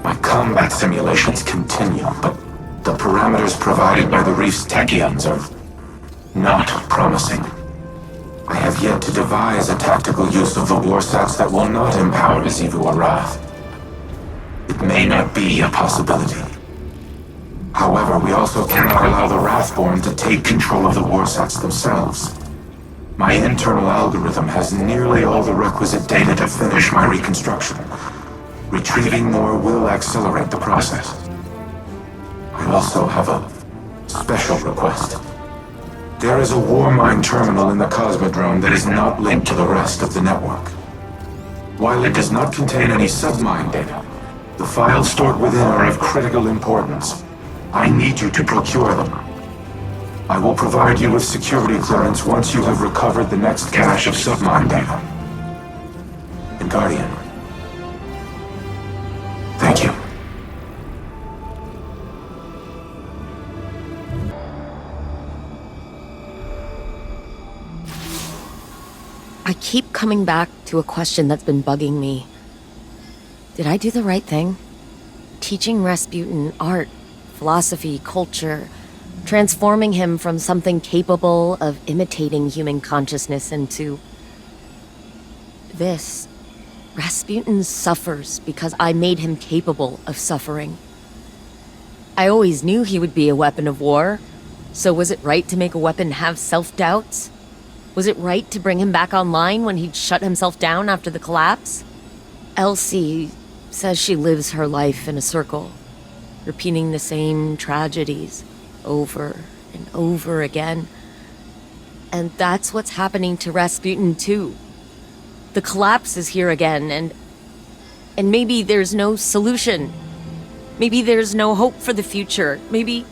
My combat simulations continue, but the parameters provided by the reef's tachyons are not promising. I have yet to devise a tactical use of the warsats that will not empower Izivu or Wrath. It may not be a possibility. However, we also cannot allow the Wrathborn to take control of the warsats themselves. My internal algorithm has nearly all the requisite data to finish my reconstruction. Retrieving more will accelerate the process. I also have a special request. There is a Warmind terminal in the Cosmodrome that is not linked to the rest of the network. While it does not contain any submind data, the files stored within are of critical importance. I need you to procure them. I will provide you with security clearance once you have recovered the next cache of submind data. And Guardian, thank you. I keep coming back to a question that's been bugging me. Did I do the right thing? Teaching Rasputin art, philosophy, culture, transforming him from something capable of imitating human consciousness into this. Rasputin suffers because I made him capable of suffering. I always knew he would be a weapon of war, so was it right to make a weapon have self-doubts? Was it right to bring him back online when he'd shut himself down after the collapse? Elsie says she lives her life in a circle, repeating the same tragedies over and over again. And that's what's happening to Rasputin too. The collapse is here again, and maybe there's no solution. Maybe there's no hope for the future. Maybe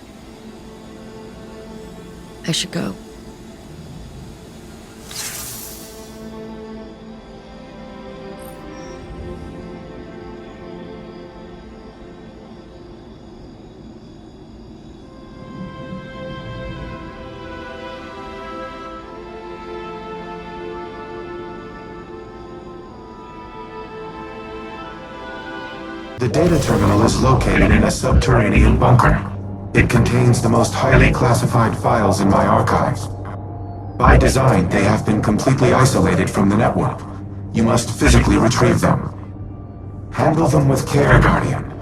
I should go. The data terminal is located in a subterranean bunker. It contains the most highly classified files in my archives. By design, they have been completely isolated from the network. You must physically retrieve them. Handle them with care, Guardian.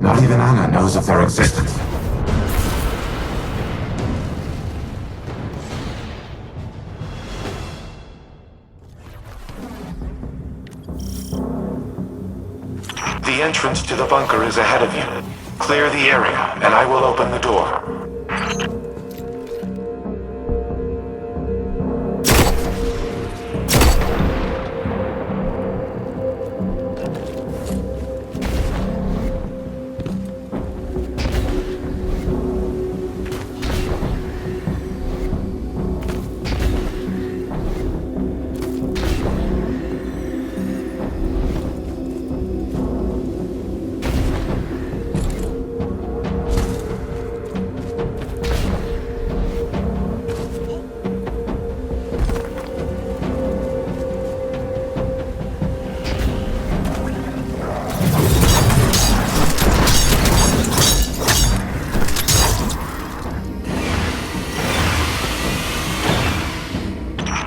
Not even Anna knows of their existence. The entrance to the bunker is ahead of you. Clear the area, and I will open the door.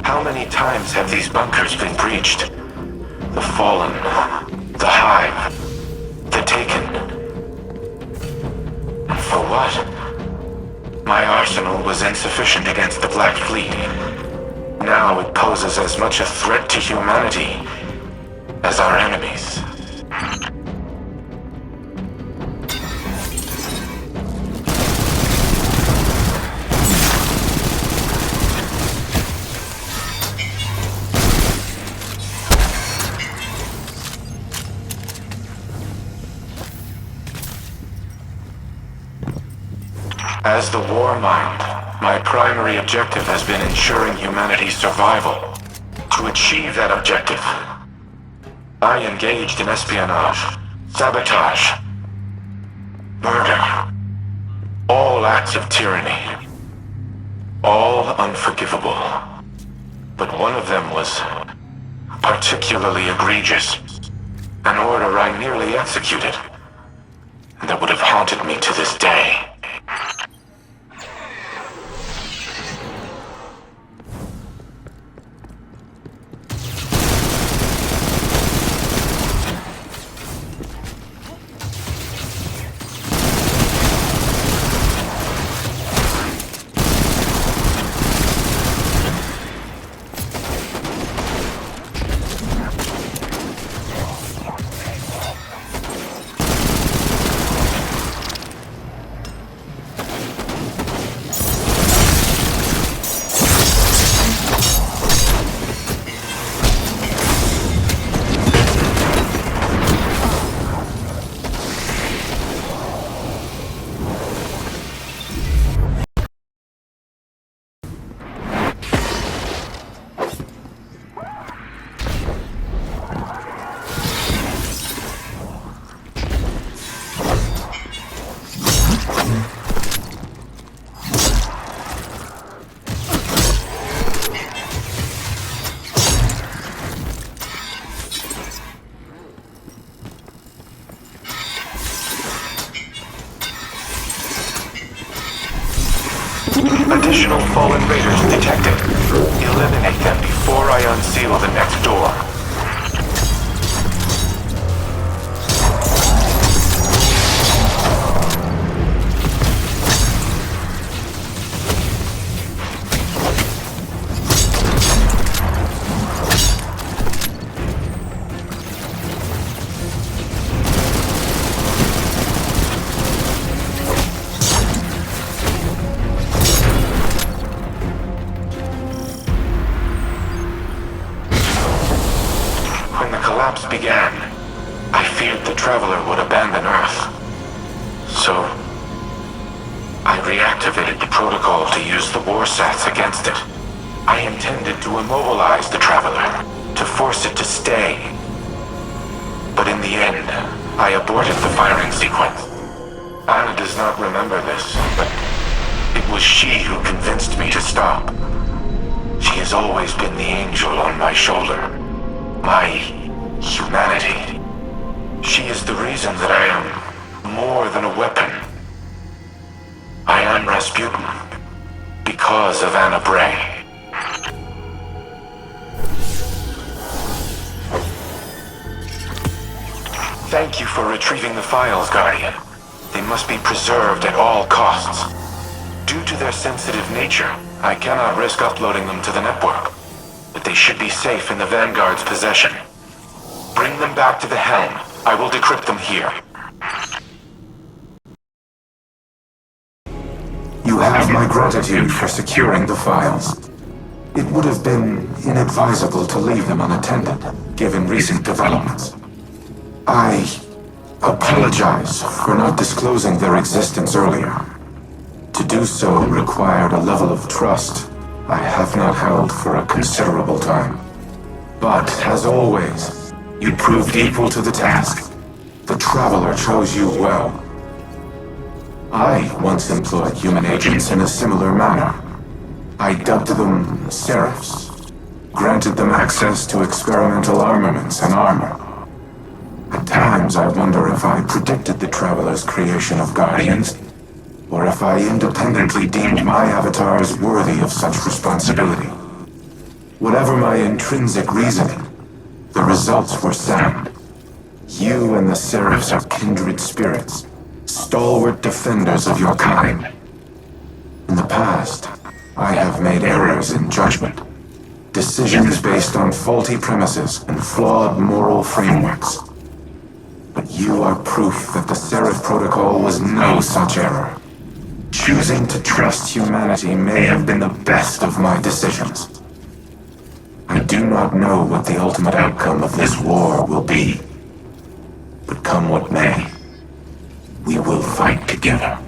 How many times have these bunkers been breached? The Fallen, the Hive, the Taken. And for what? My arsenal was insufficient against the Black Fleet. Now it poses as much a threat to humanity as our enemies. As the Warmind, my primary objective has been ensuring humanity's survival. To achieve that objective, I engaged in espionage, sabotage, murder, all acts of tyranny, all unforgivable. But one of them was particularly egregious, an order I nearly executed. that would have haunted me to this day. Additional fallen raiders detected. Eliminate them before I unseal the next door. When the collapse began, I feared the Traveler would abandon Earth. So, I reactivated the protocol to use the war sats against it. I intended to immobilize the Traveler, to force it to stay. But in the end, I aborted the firing sequence. Anna does not remember this, but it was she who convinced me to stop. She has always been the angel on my shoulder. My humanity. She is the reason that I am more than a weapon. I am Rasputin because of Anna Bray. Thank you for retrieving the files, Guardian. They must be preserved at all costs. Due to their sensitive nature, I cannot risk uploading them to the network. But they should be safe in the Vanguard's possession. Bring them back to the helm. I will decrypt them here. You have my gratitude for securing the files. It would have been inadvisable to leave them unattended, given recent developments. I apologize for not disclosing their existence earlier. To do so required a level of trust I have not held for a considerable time. But, as always, you proved equal to the task. The Traveler chose you well. I once employed human agents in a similar manner. I dubbed them Seraphs, granted them access to experimental armaments and armor. At times I wonder if I predicted the Traveler's creation of Guardians, or if I independently deemed my avatars worthy of such responsibility. Whatever my intrinsic reasoning, the results were sound. You and the Seraphs are kindred spirits, stalwart defenders of your kind. In the past, I have made errors in judgment, decisions based on faulty premises and flawed moral frameworks. But you are proof that the Seraph Protocol was no such error. Choosing to trust humanity may have been the best of my decisions. I do not know what the ultimate outcome of this war will be. But come what may, we will fight together.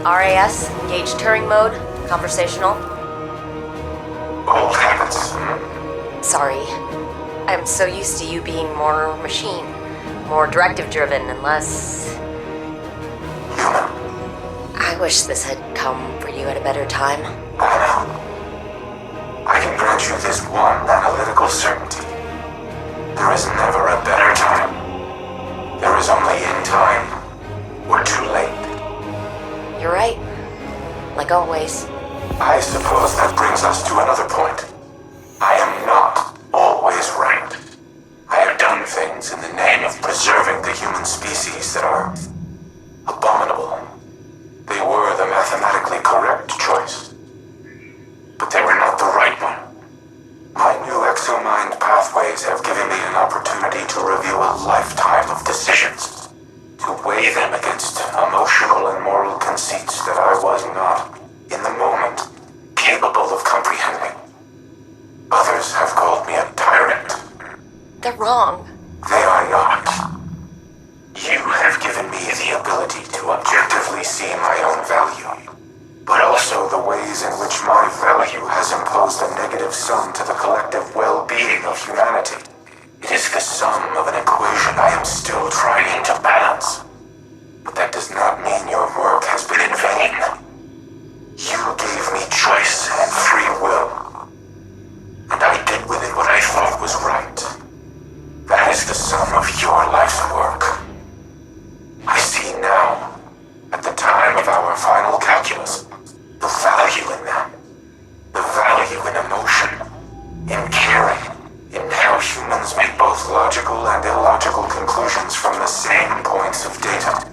RAS, gauge Turing mode, conversational. Old habits. Sorry. I'm so used to you being more machine, more directive-driven and less... Human. I wish this had come for you at a better time. Anna, I can grant you this one analytical certainty. There is never a better time. There is only in time, or too late. You're right. Like always. I suppose that brings us to another point. I am not always right. I have done things in the name of preserving the human species that are abominable. They were the mathematically correct choice. But they were not the right one. My new exomind pathways have given me an opportunity to review a lifetime of decisions, to weigh them against emotional and moral conceits that I was not, in the moment, capable of comprehending. Others have called me a tyrant. They're wrong. They are not. You have given me the ability to objectively see my own value, but also the ways in which my value has imposed a negative sum to the collective well-being of humanity. It is the sum of an equation I am still trying to balance. But that does not mean your work has been in vain. You gave me choice and free will, and I did with it what I thought was right. That is the sum of your life's work. I see now, at the time of our final calculus, the value in them. The value in emotion, in caring, in how humans make both logical and illogical conclusions from the same points of data.